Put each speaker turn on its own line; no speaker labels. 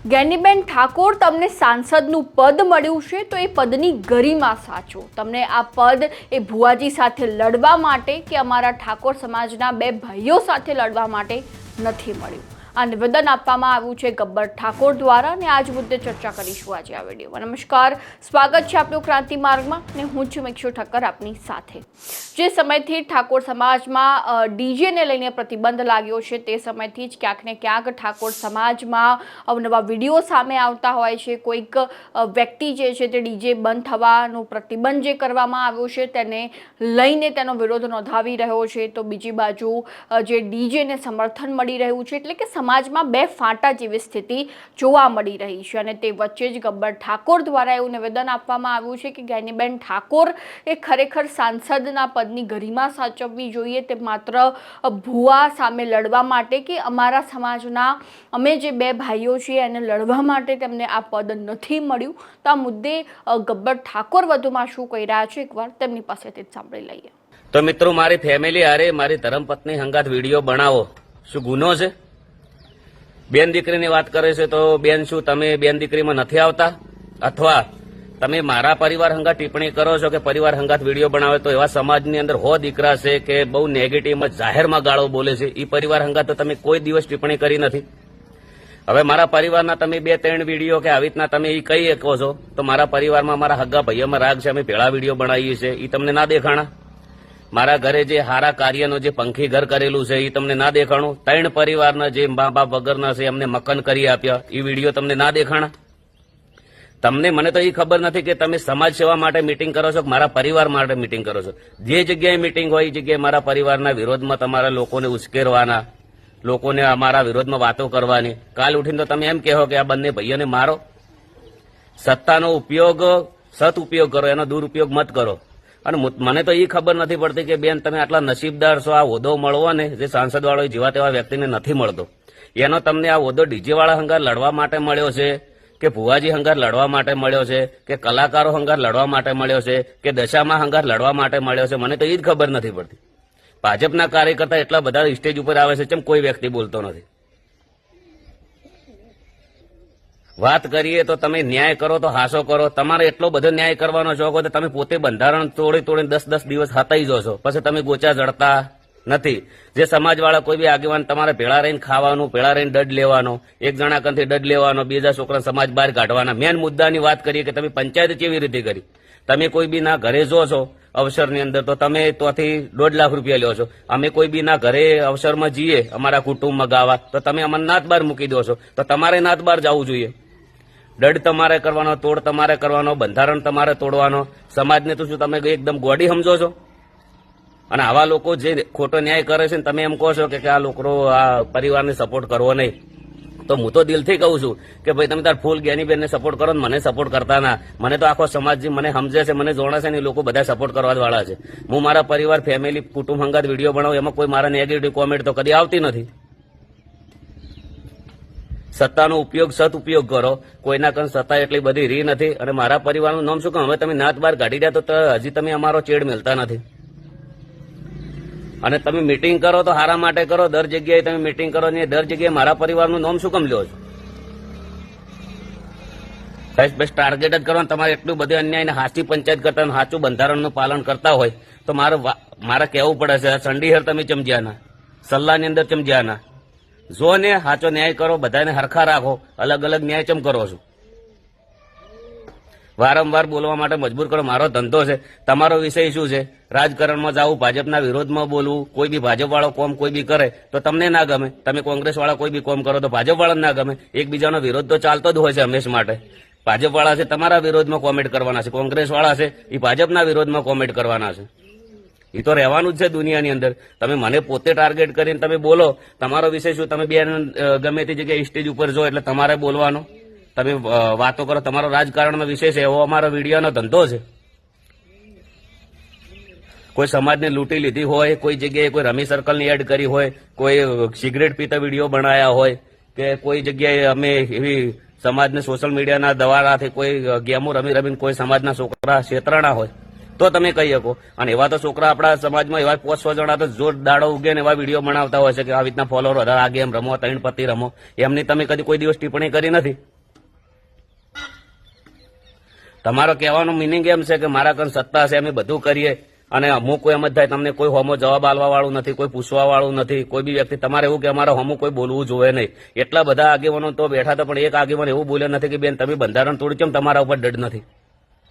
જ્ઞાનીબેન ઠાકોર, તમને સાંસદનું પદ મળ્યું છે તો એ પદની ગરિમા સાચો. તમને આ પદ એ ભુવાજી સાથે લડવા માટે કે અમારા ઠાકોર સમાજના બે ભાઈઓ સાથે લડવા માટે નથી મળ્યું. આ નિવેદન આપવામાં આવ્યું છે ગબ્બર ઠાકોર દ્વારા અને આ જ મુદ્દે ચર્ચા કરીશું આજે આ વિડીયોમાં. નમસ્કાર, સ્વાગત છે આપનું ક્રાંતિ માર્ગમાં અને હું છું મિક્ષુ ઠક્કર આપની સાથે. જે સમયથી ઠાકોર સમાજમાં ડીજેને લઈને પ્રતિબંધ લાગ્યો છે તે સમયથી જ ક્યાંક ને ક્યાંક ઠાકોર સમાજમાં અવનવા વિડીયો સામે આવતા હોય છે. કોઈક વ્યક્તિ જે છે તે ડીજે બંધ થવાનો પ્રતિબંધ જે કરવામાં આવ્યો છે તેને લઈને તેનો વિરોધ નોંધાવી રહ્યો છે, તો બીજી બાજુ જે ડીજેને સમર્થન મળી રહ્યું છે, એટલે કે સમાજમાં બે ફાંટા જેવી સ્થિતિ જોવા મળી રહી છે. અને તે વચ્ચે જ ગબ્બર ઠાકોર દ્વારા એવું નિવેદન આપવામાં આવ્યું છે કે જ્ઞાનીબેન ઠાકોર એ ખરેખર સાંસદના પદની ગરિમા સાચવવી જોઈએ. તે માત્ર ભુવા સામે લડવા માટે કે અમારા સમાજના અમે જે બે ભાઈઓ છીએ એને લડવા માટે તેમને આ પદ નથી મળ્યું. તો આ મુદ્દે ગબ્બર ઠાકોર વધુમાં શું કહી રહ્યા છે એકવાર તેમની પાસેથી જ સાંભળી લઈએ.
તો મિત્રો, મારી ફેમિલી હારે મારી ધર્મપત્ની હંગાત વિડીયો બનાવો શું ગુનો છે? બેન દીકરીની વાત કરે છે તો બેન, શું તમે બેન દીકરીમાં નથી આવતા? અથવા તમે મારા પરિવાર હંગાત ટિપ્પણી કરો છો કે પરિવાર હંગાત વિડીયો બનાવે, તો એવા સમાજની અંદર દીકરા છે કે બહુ નેગેટિવમાં જાહેરમાં ગાળો બોલે છે, એ પરિવાર હંગાત તો તમે કોઈ દિવસ ટિપ્પણી કરી નથી. હવે મારા પરિવારના તમે 2-3 વિડીયો કે આવી રીતના તમે એ કહી શકો છો, તો મારા પરિવારમાં મારા હગ્ગા ભાઈઓમાં રાગ છે, અમે ભેળા વિડીયો બનાવીએ છીએ, એ તમને ના દેખાણા? મારા ઘરે જે હારા કાર્યનો જે પંખી ઘર કરેલું છે એ તમને ના દેખાણું? 3 પરિવારના જે મા બાપ વગરના છે એમને મકાન કરી આપ્યા, એ વિડીયો તમને ના દેખાણા? તમને મને તો એ ખબર નથી કે તમે સમાજ સેવા માટે મિટિંગ કરો છો કે મારા પરિવાર માટે મિટિંગ કરો છો. જે જગ્યાએ મિટિંગ હોય એ જગ્યાએ મારા પરિવારના વિરોધમાં તમારા લોકોને ઉશ્કેરવાના, લોકોને અમારા વિરોધમાં વાતો કરવાની. કાલ ઉઠીને તો તમે એમ કહો કે આ બંને ભાઈઓને મારો. સત્તાનો ઉપયોગ સદઉપયોગ કરો, એનો દુરુપયોગ મત કરો. અને મને તો એ ખબર નથી પડતી કે બેન, તમે આટલા નસીબદાર છો, આ હોદ્દો મળવો ને જે સાંસદ વાળો જેવા તેવા વ્યક્તિને નથી મળતો. એનો તમને આ હોદ્દો ડીજે વાળા હંગાર લડવા માટે મળ્યો છે કે ભુવાજી હંગાર લડવા માટે મળ્યો છે કે કલાકારો હંગાર લડવા માટે મળ્યો છે કે દશામાં હંગાર લડવા માટે મળ્યો છે? મને તો એ જ ખબર નથી પડતી. ભાજપના કાર્યકર્તા એટલા બધા સ્ટેજ ઉપર આવે છે, કેમ કોઈ વ્યક્તિ બોલતો નથી? વાત કરીએ તો તમે ન્યાય કરો તો હાસો કરો. તમારે એટલો બધો ન્યાય કરવાનો શોખ હોય તો તમે પોતે બંધારણ તોડીને 10-10 દિવસ હતાઈ જો છો, પછી તમે ગોચા જડતા નથી. જે સમાજવાળા કોઈ બી આગેવાન તમારે ભેળા રહીને ખાવાનું, ભેળા રહીને દંડ લેવાનો, એક જણા કંથી દંડ લેવાનો, બીજા છોકરા સમાજ બહાર કાઢવાના. મેન મુદ્દાની વાત કરીએ કે તમે પંચાયત કેવી રીતે કરી. તમે કોઈ બી ના ઘરે જો છો અવસરની અંદર તો તમે ત્યાંથી 1.5 લાખ રૂપિયા લ્યો છો. અમે કોઈ બી ના ઘરે અવસરમાં જઈએ અમારા કુટુંબમાં ગાવા તો તમે અમને નાત બાર મૂકી દો છો. તો તમારે નાત બાર જવું જોઈએ. દંડ તમારે કરવાનો, તોડ તમારે કરવાનો, બંધારણ તમારે તોડવાનો. સમાજને તો શું તમે એકદમ ગોડી સમજો છો? અને આવા લોકો જે ખોટો ન્યાય કરે છે ને તમે એમ કહો છો કે આ લોકો આ પરિવારને સપોર્ટ કરવો નહીં, તો હું તો દિલથી કહું છું કે ભાઈ તમે તાર ફૂલ જ્ઞાનીબેનને સપોર્ટ કરો ને મને સપોર્ટ કરતા ના. મને તો આખો સમાજ જે મને સમજે છે, મને જોડે છે ને, એ લોકો બધા સપોર્ટ કરવા વાળા છે. હું મારા પરિવાર, ફેમિલી, કુટુંબ હંગાત વિડીયો બનાવું, એમાં કોઈ મારા નેગેટિવ કોમેન્ટ તો કદી આવતી નથી. સત્તાનો ઉપયોગ સદઉપયોગ કરો. કોઈના કણ સત્તા એટલી બધી રી નથી. અને મારા પરિવારનું નામ શું કહું? હવે તમે નાત બાર કાઢી રહ્યા તો હજી તમે અમારો ચેડ મેળતા નથી. અને તમે મિટિંગ કરો તો હારા માટે કરો, દર જગ્યાએ તમે મિટિંગ કરો ને દર જગ્યાએ મારા પરિવારનું નામ શું કેમ લ્યો છો? બસ ટાર્ગેટ જ કરો. તમારે એટલું બધું અન્યાય ને હાચી પંચાયત કરતા સાચું બંધારણનું પાલન કરતા હોય તો મારે કહેવું પડે છે, ચંડીહર તમે ચમજ્યા ના, સલ્લાની અંદર ચમજ્યા ના. જો ને સાચો ન્યાય કરો, બધાને હરખા રાખો. અલગ અલગ ન્યાય ચમ કરો છો? વારંવાર બોલવા માટે મજબૂર કરો. મારો ધંધો છે. તમારો વિષય શું છે? રાજકારણમાં જવું, ભાજપના વિરોધમાં બોલવું. કોઈ બી ભાજપ વાળો કોમ કોઈ બી કરે તો તમને ના ગમે. તમે કોંગ્રેસ વાળા કોઈ બી કોમ કરો તો ભાજપ વાળા ના ગમે. એકબીજાનો વિરોધ તો ચાલતો જ હોય છે હંમેશ માટે. ભાજપ વાળા છે તમારા વિરોધમાં કોમેન્ટ કરવાના છે, કોંગ્રેસ વાળા છે એ ભાજપના વિરોધમાં કોમેન્ટ કરવાના છે. એ તો રહેવાનું જ છે દુનિયાની અંદર. તમે મને પોતે ટાર્ગેટ કરીને તમે બોલો, તમારો વિષય શું? તમે બેન ગમે તે જગ્યાએ સ્ટેજ ઉપર જો એટલે તમારે બોલવાનો, તમે વાતો કરો, તમારો રાજકારણનો વિષય છે, એવો અમારો વિડીયોનો ધંધો છે. કોઈ સમાજને લૂંટી લીધી હોય, કોઈ જગ્યાએ કોઈ રમી સર્કલની એડ કરી હોય, કોઈ સિગરેટ પીતા વિડીયો બનાવ્યા હોય, કે કોઈ જગ્યાએ અમે એવી સમાજને સોશિયલ મીડિયાના દ્વારાથી કોઈ ગેમો રમીને કોઈ સમાજના છોકરા છેતરાણા હોય, તો તમે કહી શકો. અને એવા તો છોકરા આપણા સમાજમાં એવા 500 જણા તો જોર દાડો ઉગે ને એવા વિડીયો બનાવતા હોય છે કે આવી રીતના ફોલોવર વધારે આ ગેમ રમો, 3 પત્તી રમો. એમની તમે કદી કોઈ દિવસ ટિપ્પણી કરી નથી. તમારો કહેવાનો મિનિંગ એમ છે કે મારા કન સત્તા છે, અમે બધું કરીએ અને અમુક એમ જ થાય તમને કોઈ હોમો જવાબ આલવા વાળું નથી, કોઈ પૂછવા વાળું નથી, કોઈ બી વ્યક્તિ. તમારે એવું કે અમારા હોમો કોઈ બોલવું જોઈએ નહીં. એટલા બધા આગેવાનો તો બેઠા હતા પણ એક આગેવાન એવું બોલ્યા નથી કે બેન તમે બંધારણ તોડ્યું, કેમ તમારા ઉપર દંડ નથી?